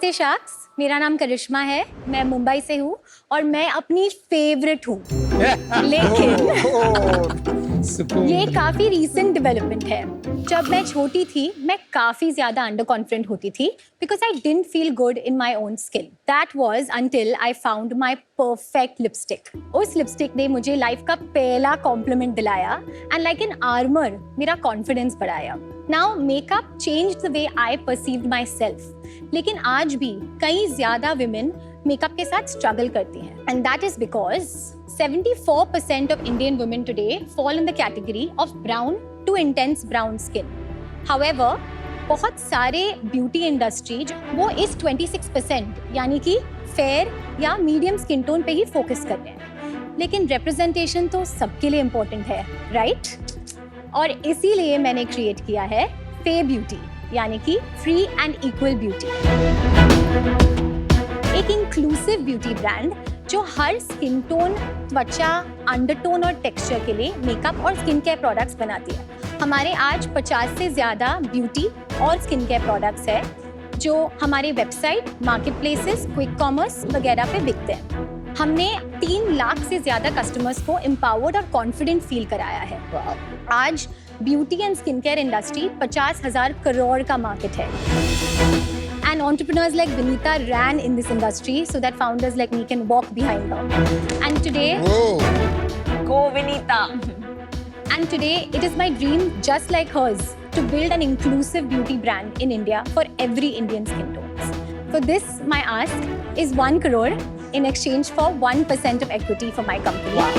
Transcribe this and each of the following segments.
नमस्ते शाक्स, मेरा नाम करिश्मा है, मैं मुंबई से हूँ और मैं अपनी फेवरेट हूँ। लेकिन ये काफी रीसेंट डेवलपमेंट है। जब मैं छोटी थी मैं काफी ज्यादा अंडर कॉन्फिडेंट होती थी because I didn't feel good in my own skin. That was until I found my perfect lipstick. उस लिपस्टिक ने मुझे लाइफ का पहला कॉम्प्लीमेंट दिलाया एंड लाइक एन आर्मर मेरा कॉन्फिडेंस बढ़ाया। Now makeup changed the way I perceived my self. लेकिन आज भी कई ज्यादा विमेन मेकअप के साथ स्ट्रगल करती हैं and that is because 74% of Indian women today fall in the category of brown to intense brown skin. However, बहुत सारे ब्यूटी इंडस्ट्री वो इस 26% यानी कि फेयर या मीडियम स्किन टोन पे ही फोकस कर रहे हैं। लेकिन रिप्रेजेंटेशन तो सबके लिए इम्पोर्टेंट है, राइट? और इसीलिए मैंने क्रिएट किया है फे ब्यूटी यानी कि फ्री एंड इक्वल ब्यूटी, एक इंक्लूसिव ब्यूटी ब्रांड जो हर स्किन टोन, त्वचा, अंडरटोन और टेक्सचर के लिए मेकअप और स्किन केयर प्रोडक्ट्स बनाती है। हमारे आज 50 से ज़्यादा ब्यूटी और स्किन केयर प्रोडक्ट्स है जो हमारे website, market places, quick commerce वगैरह पे बिकते हैं। हमने 3 लाख से ज़्यादा कस्टमर्स को एम्पावर्ड और कॉन्फिडेंट फील कराया है। आज beauty and skin care industry 50,000 crore का मार्केट है। And entrepreneurs like Vinita ran in this industry so that founders like me can walk behind her. And today, go Vinita. And today, it is my dream, just like hers, to build an inclusive beauty brand in India for every Indian skin tones. For this, my ask is 1 crore in exchange for 1% of equity for my company. Wow.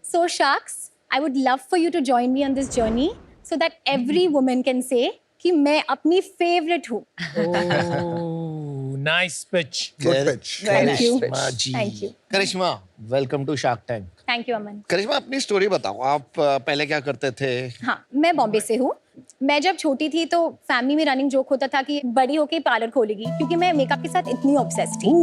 So, Sharks, I would love for you to join me on this journey so that every woman can say कि मैं अपनी favourite हूँ। Nice pitch, good pitch. Thank you. Thank you. Karishma, welcome to Shark Tank. Thank you Aman. Karishma, अपनी story बताओ, आप पहले क्या करते थे? हाँ, मैं बॉम्बे से हूँ। मैं जब छोटी थी तो फैमिली में रनिंग जोक होता था कि बड़ी होके पार्लर खोलेगी, क्योंकि मैं मेकअप के साथ इतनी ऑब्सेस्ड थी।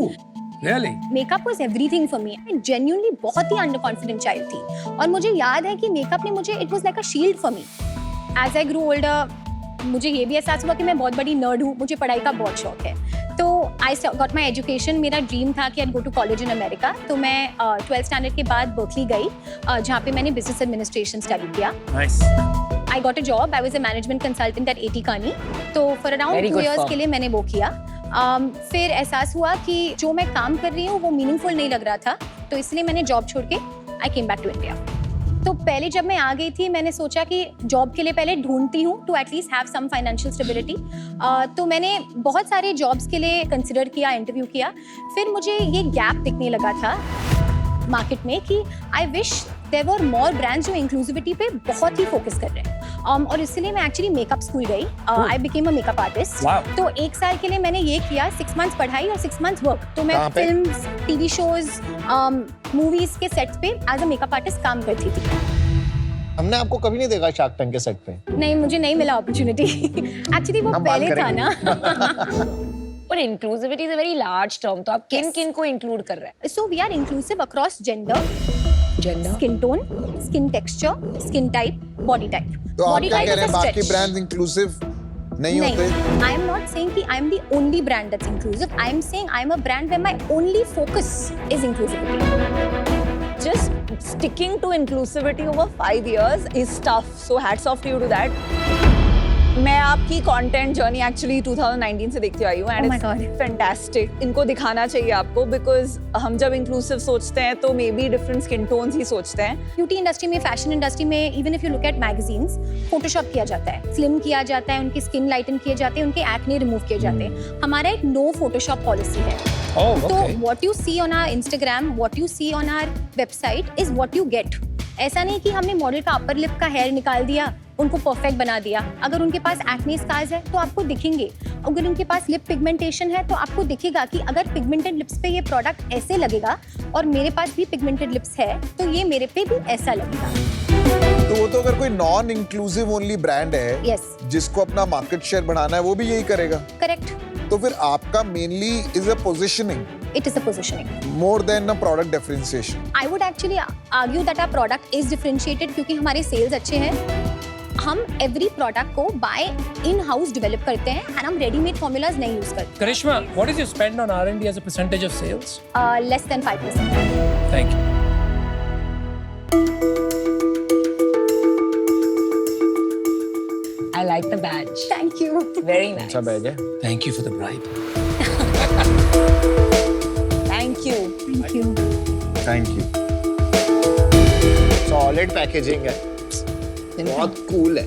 really? Makeup was everything for me. मैं जेन्युइनली बहुत ही अंडर कॉन्फिडेंट चाइल्ड थी और मुझे याद है कि मेकअप ने मुझे, it was like a shield for me. As I grew older मुझे ये भी एहसास हुआ कि मैं बहुत बड़ी नर्ड हूँ, मुझे पढ़ाई का बहुत शौक है। तो आई गॉट माई एजुकेशन। मेरा ड्रीम था कि I go to college in America. तो मैं 12th स्टैंडर्ड के बाद बर्कली गई, जहाँ पे मैंने बिजनेस एडमिनिस्ट्रेशन स्टडी किया। Nice. I got a job, I was a management consultant eight AT Kearney। तो फॉर अराउंड 2 years के लिए मैंने वो किया। फिर एहसास हुआ कि जो मैं काम कर रही हूँ वो मीनिंगफुल नहीं लग रहा था, तो इसलिए मैंने जॉब छोड़ के आई केम बैक टू इंडिया। तो पहले जब मैं आ गई थी मैंने सोचा कि जॉब के लिए पहले ढूंढती हूँ to at least have some financial stability. तो मैंने बहुत सारे जॉब्स के लिए कंसिडर किया, इंटरव्यू किया। फिर मुझे ये गैप दिखने लगा था मार्केट में कि I wish there were more brands जो इंक्लूसिविटी पे बहुत ही फोकस कर रहे हैं। और इसलिए मैं एक्चुअली मेकअप स्कूल गई। I became a makeup artist. तो 1 साल के लिए मैंने ये किया, 6 months पढ़ाई और 6 months वर्क। तो मैं फिल्म्स, टीवी शोज, मूवीज के सेट्स पे एज अ मेकअप आर्टिस्ट काम करती थी। हमने आपको कभी नहीं देखा शार्क टैंक के सेट पे। नहीं, मुझे नहीं मिला अपॉर्चुनिटी। एक्चुअली वो पहले था ना। पर inclusivity is a very large term, तो आप किन को इंक्लूड कर रहे हैं? So we are inclusive across gender, skin tone, skin texture, skin type, body type. तो आप क्या कह रहे हैं, बाकी ब्रांड्स इंक्लूसिव नहीं होते? I am not saying कि I am the only brand that's inclusive. I am saying I am a brand where my only focus is inclusivity. Just sticking to inclusivity over 5 years is tough. So hats off to you to that. मैं आपकी content journey actually 2019 से देखती आई हूँ and it's fantastic. इनको दिखाना चाहिए आपको, because हम जब इंक्लूसिव सोचते हैं तो may be different skin tones ही सोचते हैं। ब्यूटी इंडस्ट्री में, फैशन इंडस्ट्री में, even if you look at magazines, Photoshop किया जाता है, स्लिम किया जाता है, उनकी स्किन लाइटन किए जाते हैं, उनके एक्ने रिमूव किए जाते हैं। हमारा एक नो फोटोशॉप पॉलिसी है। तो what you see on our Instagram, what you see on our website is what you get. ऐसा नहीं कि हमने मॉडल का अपर लिप का हेयर निकाल दिया, उनको परफेक्ट बना दिया। अगर उनके पास एक्ने स्कार्स है तो आपको दिखेंगे, अगर उनके पास लिप पिगमेंटेशन है तो आपको दिखेगा कि अगर पिगमेंटेड लिप्स पे ये प्रोडक्ट ऐसे लगेगा और मेरे पास भी पिगमेंटेड लिप्स है तो ये मेरे पे भी ऐसा लगेगा। तो वो तो अगर कोई नॉन इंक्लूसिव ओनली ब्रांड है, yes, जिसको अपना मार्केट शेयर बढ़ाना है, वो भी यही करेगा। करेक्ट। तो फिर आपका mainly is a positioning, it is a positioning more than a product differentiation. I would actually argue that our product is differentiated क्योंकि हमारे सेल्स अच्छे हैं, हम एवरी प्रोडक्ट को बाय इन हाउस डेवलप करते हैं एंड हम रेडीमेड फॉर्मूलाज नहीं यूज करते। Karishma, what is your spend on R&D as a percentage of sales? Less than 5%। Thank you. I like the badge. Thank you. Very nice. अच्छा bag है। Thank you for the bribe. Thank you. Thank you. Thank you. Solid packaging है, बहुत cool है।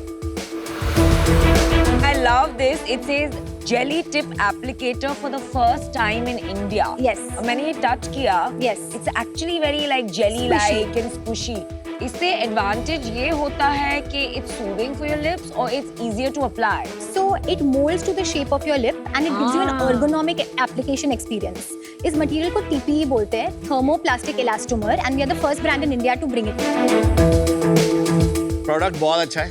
I love this. It says jelly tip applicator for the first time in India. Yes. मैंने ये touch किया. Yes. It's actually very like jelly-like and squishy. इससे advantage ये होता है कि it's soothing for your lips or it's easier to apply. So it molds to the shape of your lip and it gives you an ergonomic application experience. इस material को TPE बोलते हैं, thermoplastic elastomer, and we are the first brand in India to bring it. Product बहुत अच्छा है,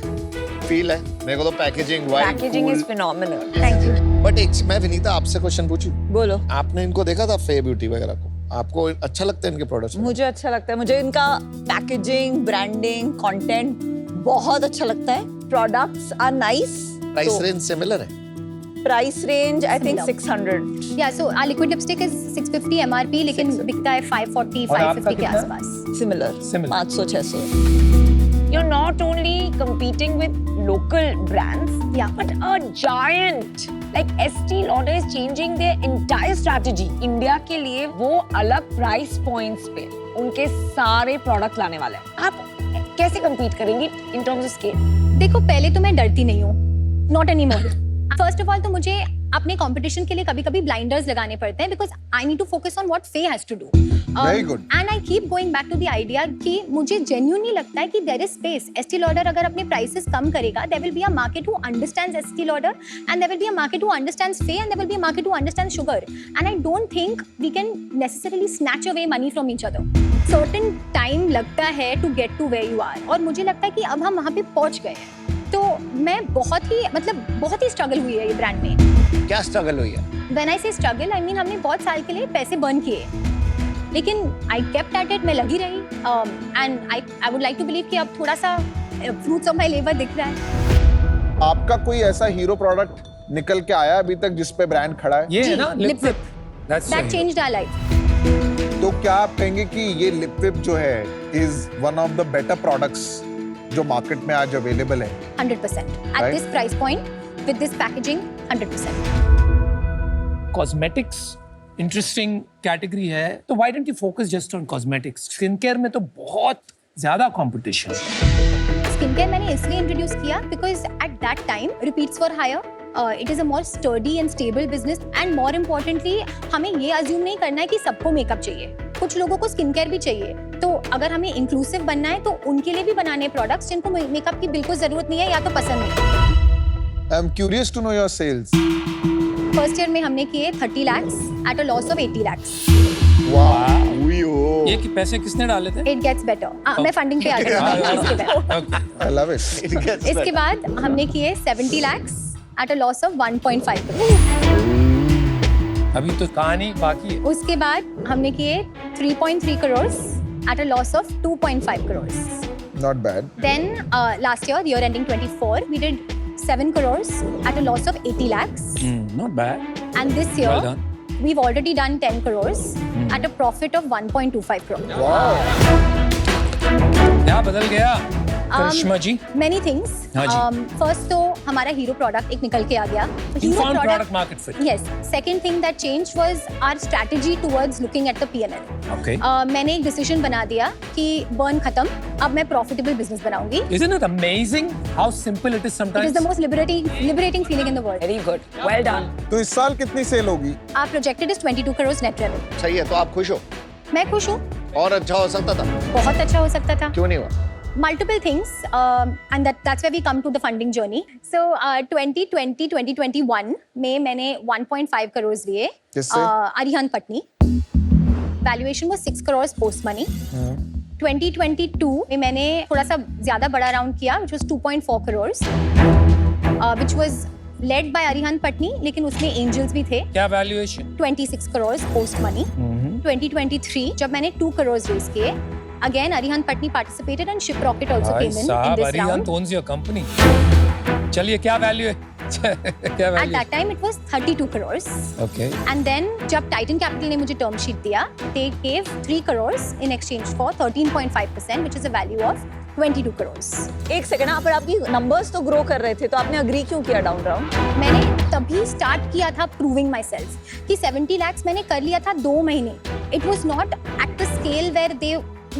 feel है। मेरे को तो packaging Packaging is phenomenal. Thank you. But एक मैं विनीता आपसे क्वेश्चन पूछूं? बोलो. आपने इनको देखा था फे ब्यूटी वगैरह को? आपको अच्छा लगता है इनके प्रोडक्ट्स? मुझे अच्छा लगता है, मुझे इनका पैकेजिंग, ब्रांडिंग, कंटेंट बहुत अच्छा लगता है। Products are nice. Price range similar है? Price range I think Similar. 600। Yeah, so our liquid lipstick is 650 MRP, लेकिन बिकता है 540, और आपका 550 के कितना? आसपास। Similar. Similar. 500-600। You're not only competing with local brands, Yeah. but a giant. Like Estee Lauder is changing their entire strategy. India के लिए वो अलग प्राइस पॉइंट्स पे उनके सारे प्रोडक्ट लाने वाले हैं। आप कैसे compete करेंगी in terms of scale? देखो, पहले तो मैं डरती नहीं हूँ, not any more. First of all तो मुझे अपने कंपटीशन के लिए कभी-कभी ब्लाइंडर्स लगाने पड़ते हैं because I need to focus on what Fae has to do. Very good. And I keep going back to the idea कि मुझे जेन्युइनली लगता है कि there is space. Estee Lauder अगर अपने प्राइसेस कम करेगा, there will be a market who understands Estee Lauder and there will be a market who understands Fae and there will be a market who understands Sugar. And I don't think we can necessarily snatch away money from each other. Certain time लगता है to get to where you are, और मुझे लगता है कि अब हम वहाँ पे पहुँच गए हैं। तो मैं बहुत ही स्ट्रगल हुई है ये ब्रांड में। क्या स्ट्रगल हुई है? When I say struggle, I mean हमने बहुत साल के लिए पैसे बर्न किए, लेकिन I kept at it, मैं लगी रही, and I would like to believe कि अब थोड़ा सा fruits of my labor दिख रहा है। आपका कोई ऐसा हीरो प्रोडक्ट निकल के आया अभी तक जिस पे ब्रांड खड़ा है? ये है ना Lip lip whip. That's That your changed our life. तो क्या आप कहेंगे कि ये लिप विप जो है is one of the better products जो मार्केट में आज अवेलेबल है? 100%. At Right. this price point, with this packaging, 100%. cosmetics interesting category है, तो why don't you focus just on cosmetics? Skincare में तो बहुत ज़्यादा competition है। Skin care मैंने इसलिए इंट्रोड्यूस किया because at that time repeats were higher. It is a more sturdy and stable business, and more importantly हमें ये assume नहीं करना है कि सबको मेकअप चाहिए, कुछ लोगों को स्किन केयर भी चाहिए। तो अगर हमें इंक्लूसिव बनना है तो उनके लिए भी बनाने प्रोडक्ट्स जिनको मेकअप की बिल्कुल जरूरत नहीं है या तो पसंद नहीं। I am curious to know your sales. First year में हमने किए 30 lakhs at a loss of 80 lakhs. ये कि पैसे किसने डाले थे? It gets better. मैं फंडिंग पे आ गई इसके बाद। Okay. I love it. इसके बाद हमने किए 70 lakhs at a loss of 1.5 crores. अभी तो कहानी बाकी है। उसके बाद हमने किए 3.3 crores at a loss of 2.5 crores. Not bad. Then last year ending 24, we did 7 crores at a loss of 80 lakhs. Not bad. And this year, Well done. we've already done 10 crores at a profit of 1.25 crore. क्या बदल गया करिश्मा जी? Many things. हाँ जी। First तो हमारा hero product एक निकल के आ गया। You found product market fit. Yes. Second thing that changed was our strategy towards looking at the P&L. Okay. मैंने एक डिसीजन बना दिया कि बर्न खत्म, अब मैं प्रॉफिटेबल बिजनेस बनाऊंगी। Isn't it amazing how simple it is It sometimes? is the most liberating feeling in the world. Very good. Well done. तो इस साल कितनी सेल होगी? Our projected is 22 crores net revenue. सही है, तो आप खुश हो? मैं खुश हूँ, और अच्छा हो सकता था? बहुत अच्छा हो सकता था। क्यों नहीं हुआ? Multiple things, and that's where we come to the funding journey. So 2020-2021 में मैंने 1.5 crores लिए किससे? Arihant Patni. Valuation was 6 crores post money. 2022 में मैंने थोड़ा सा ज्यादा बड़ा राउंड किया, which was 2.4 crores, which was led by Arihant Patni, लेकिन उसमें angels भी थे। क्या valuation? 26 crores post money. 2023 जब मैंने 2 crores रेज किए, Again, Arihant Patni participated and Shiprocket also भाई came in साहब, this Arihant round. owns your company. चलिए क्या वैल्यू है? क्या At value? that time, it was 32 crores. Okay. And then, जब Titan Capital ने मुझे term sheet दिया, they gave 3 crores in exchange for 13.5%, which is a value of 22 crores. एक second, पर आपकी नंबर्स तो ग्रो कर रहे थे, तो आपने अग्री क्यों किया डाउन राउंड? मैंने तभी स्टार्ट किया था proving myself कि 70 lakhs मैंने कर लिया था 2 महीने. It was not at the scale where they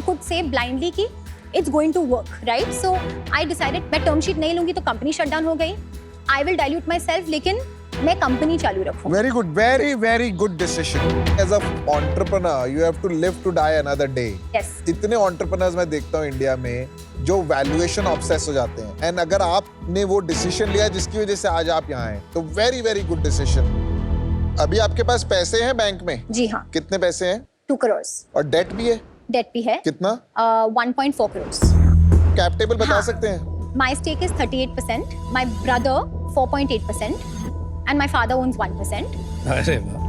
could say blindly कि it's going to work, right? So I decided मैं term sheet नहीं लूंगी तो कंपनी शट डाउन हो गई. I will dilute myself, लेकिन मैं कंपनी चालू रखूं. very good decision. As a entrepreneur, you have to live to die another day. Yes. इतने entrepreneurs मैं देखता हूँ इंडिया में जो वैल्यूएशन ऑब्सेस हो जाते हैं, एंड अगर आपने वो डिसीजन लिया जिसकी वजह से आज आप यहाँ हैं, तो वेरी गुड डिसीजन. अभी आपके पास पैसे हैं बैंक में? जी हाँ. कितने पैसे हैं? 2 crores. और डेट भी है? डेट भी है. कितना? 1.4 crores. कैप टेबल बता हाँ. सकते हैं? My stake is 38%. My brother 4.8%, and my father owns 1%. अरे वाह.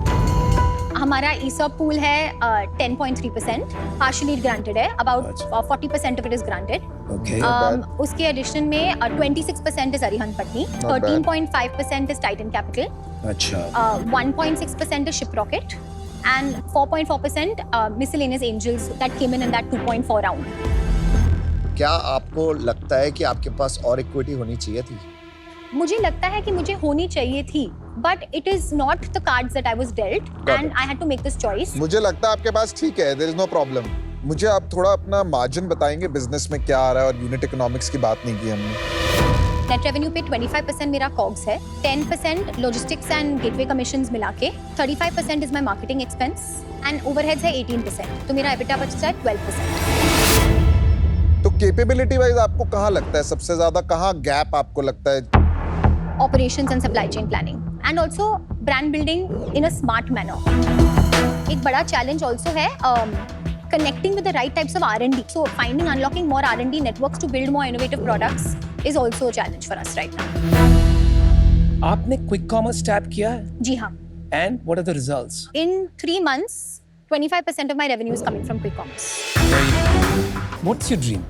हमारा ESOP pool है 10.3%. Partially granted है. About 40% of it is granted. Okay. उसके एडिशन में 26% is Arihant Patni, Not bad. 13.5% is Titan Capital, अच्छा. 1.6% is Shiprocket, and 4.4% miscellaneous angels that came in that 2.4 round. क्या आपको लगता है कि आपके पास और इक्विटी होनी चाहिए थी? मुझे लगता है कि मुझे होनी चाहिए थी, but it is not the cards that I was dealt, and I had to make this choice. मुझे लगता है आपके पास ठीक है, there is no problem. मुझे आप थोड़ा अपना मार्जिन बताएंगे बिजनेस में क्या आ रहा है, और यूनिट इकोनॉमिक्स की बात नहीं की हमने. नेट रेवेन्यू पे 25% मेरा कॉग्स है, 10% लॉजिस्टिक्स एंड गेटवे कमीशंस मिला के, 35% is my marketing expense, and overheads है 18%. तो मेरा एबिटा बचता है 12%. तो कैपेबिलिटी वाइज आपको कहाँ लगता है सबसे ज्यादा, कहाँ गैप आपको लगता है? Operations and supply chain planning, and also brand building in a smart manner. एक बड़ा challenge also है connecting with the right types of R&D. So finding, unlocking more R&D networks to build more innovative products is also a challenge for us right now. आपने quick commerce tap किया है? जी हाँ. And what are the results? In 3 months, 25% of my revenue is coming from quick commerce. What's your dream?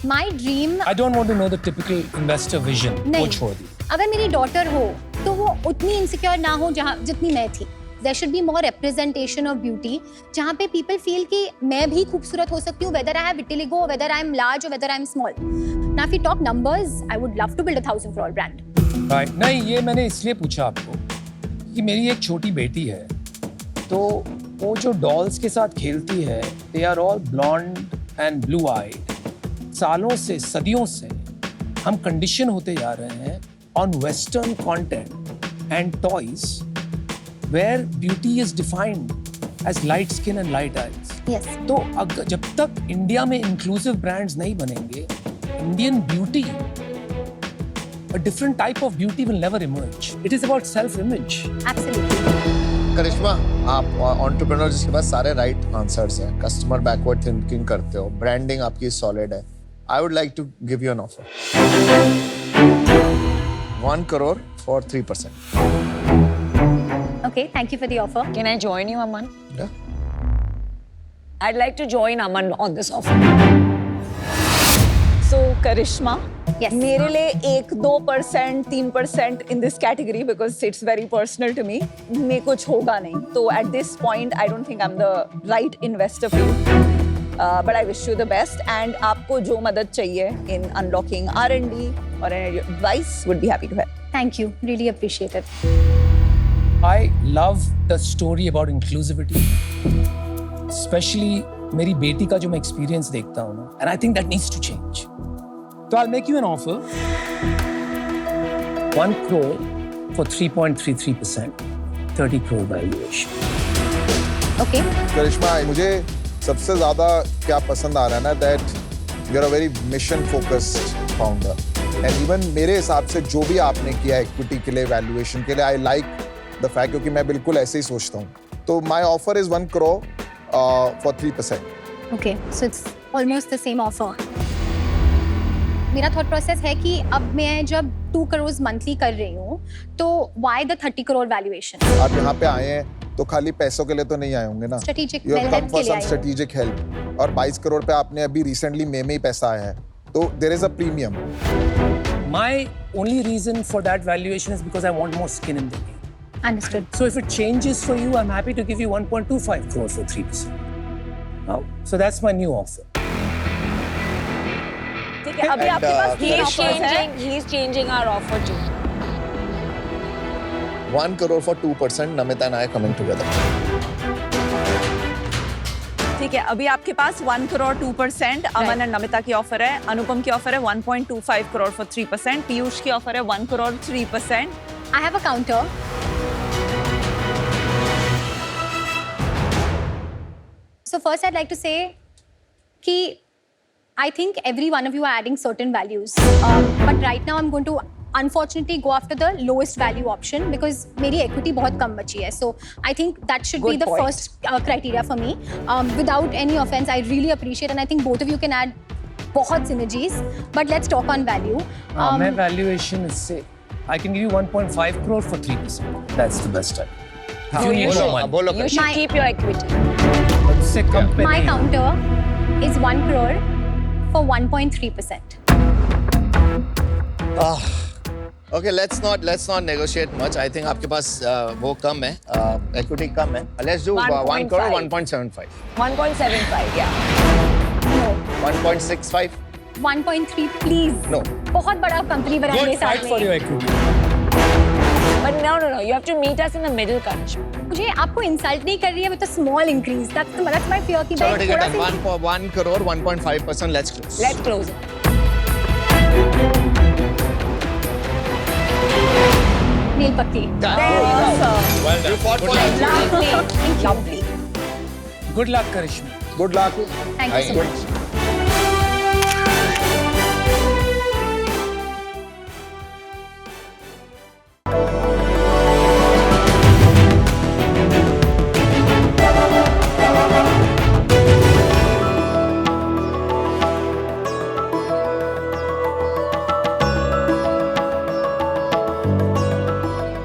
My dream, I don't want to know the typical investor vision. वो नहीं. छोड़ दी. अगर मेरी daughter हो तो वो उतनी इनसिक्योर ना हो जहाँ जितनी मैं थी. There should be more representation of beauty, जहाँ पे people feel कि मैं भी खूबसूरत हो सकती हूँ, whether I have vitiligo, whether I am large or whether I am small. Now if we talk numbers, I would love to build a 1,000 crore brand. Right. नहीं, ये मैंने इसलिए पूछा आपको कि मेरी एक छोटी बेटी है, तो वो जो डॉल्स के साथ खेलती है, they are all blonde and blue eyed. सालों से, सदियों से हम कंडीशन होते जा रहे हैं on Western content and toys where beauty is defined as light skin and light eyes. Yes. तो जब तक इंडिया में इंक्लूसिव ब्रांड्स नहीं बनेंगे, Indian beauty, a different type of beauty will never emerge. It is about self-image. Absolutely. Karishma, आप entrepreneur जिसके पास सारे राइट आंसर्स हैं, कस्टमर बैकवर्ड थिंकिंग करते हो, ब्रांडिंग आपकी सॉलिड है. I would like to give you an offer. 1 crore for 3%. Okay, thank you for the offer. Can I join you, Aman? Yeah. I'd like to join Aman on this offer. So, Karishma, Yes. मेरे लिए 1-2%, 3% in this category because it's very personal to me. मेरे कुछ होगा नहीं. तो at this point, I don't think I'm the right investor for you. But I wish you the best. And आपको जो मदद चाहिए in unlocking R&D or any advice, would be happy to help. Thank you. Really appreciate it. I love the story about inclusivity, especially मेरी बेटी का जो मैं experience देखता हूँ ना, and I think that needs to change. So I'll make you an offer. 1 crore for 3.33%, 30 crore valuation. Okay. करिश्मा, मुझे सबसे ज्यादा क्या पसंद आ रहा है ना, that you are a very mission focused founder, and even मेरे हिसाब से जो भी आपने किया इक्विटी के लिए, वैल्यूएशन के लिए, आई लाइक द फैक्ट, क्योंकि मैं बिल्कुल ऐसे ही सोचता हूँ. तो माई offer is 1 crore for 3%. Okay. So it's almost the same offer. मेरा थॉट प्रोसेस है कि अब मैं जब 2 crores मंथली कर रही हूँ, तो why the 30 crore valuation? आप यहाँ पे आए हैं तो खाली पैसों के लिए तो नहीं आए होंगे ना. Strategic You have come help for के लिए some आए हो. strategic help. और 22 करोड़ पे आपने अभी recently में ही पैसा आया है. तो there is a premium. My only reason for that valuation is because I want more skin in the game. Understood. So if it changes for you, I'm happy to give you 1.25 crore for 3%. Now, so that's my new offer. ठीक है, अभी And, आपके पास he तीन is offers हैं. He's changing our offer too. 1 crore for 2%. Namita and I are coming together. ठीक है, अभी आपके पास 1 करोड़ 2%, अमन और नमिता की ऑफर है, अनुपम की ऑफर है 1.25 करोड़ for 3%, पीयूष की ऑफर है 1 crore 3%. I have a counter. So first I'd like to say कि I think every one of you are adding certain values. But right now I'm going to unfortunately go after the lowest value option because मेरी equity बहुत कम बची है. So I think that should be Good the point. first criteria for me. Without any offense, I really appreciate and I think both of you can add बहुत synergies. But let's talk on value. My valuation is say I can give you 1.5 crore for 3%. That's the best I can. If you need more money. बोलो You should My- keep your equity. उससे कम पे My नहीं. counter is 1 crore for 1.3%. Okay, let's not negotiate much. I think आपके पास वो कम है, equity कम है. Let's do 1 crore 1.75. 1.75, yeah. No. 1.65. 1.3 please. No. बहुत बड़ा कंपनी बनाएंगे Good साथ fight for में. your equity. But no. You have to meet us in the middle, Karishma. मुझे आपको इंसल्ट नहीं कर रही है with a small increase. That's my fear कि चलो भाई ठीक है, थोड़ा done. सा 1 crore 1.5%. Let's close. Let's close it. नील पक्की. Well done. You fought for it. Lovely. Lovely. Good luck, Karishma. Good luck. Thank you so much.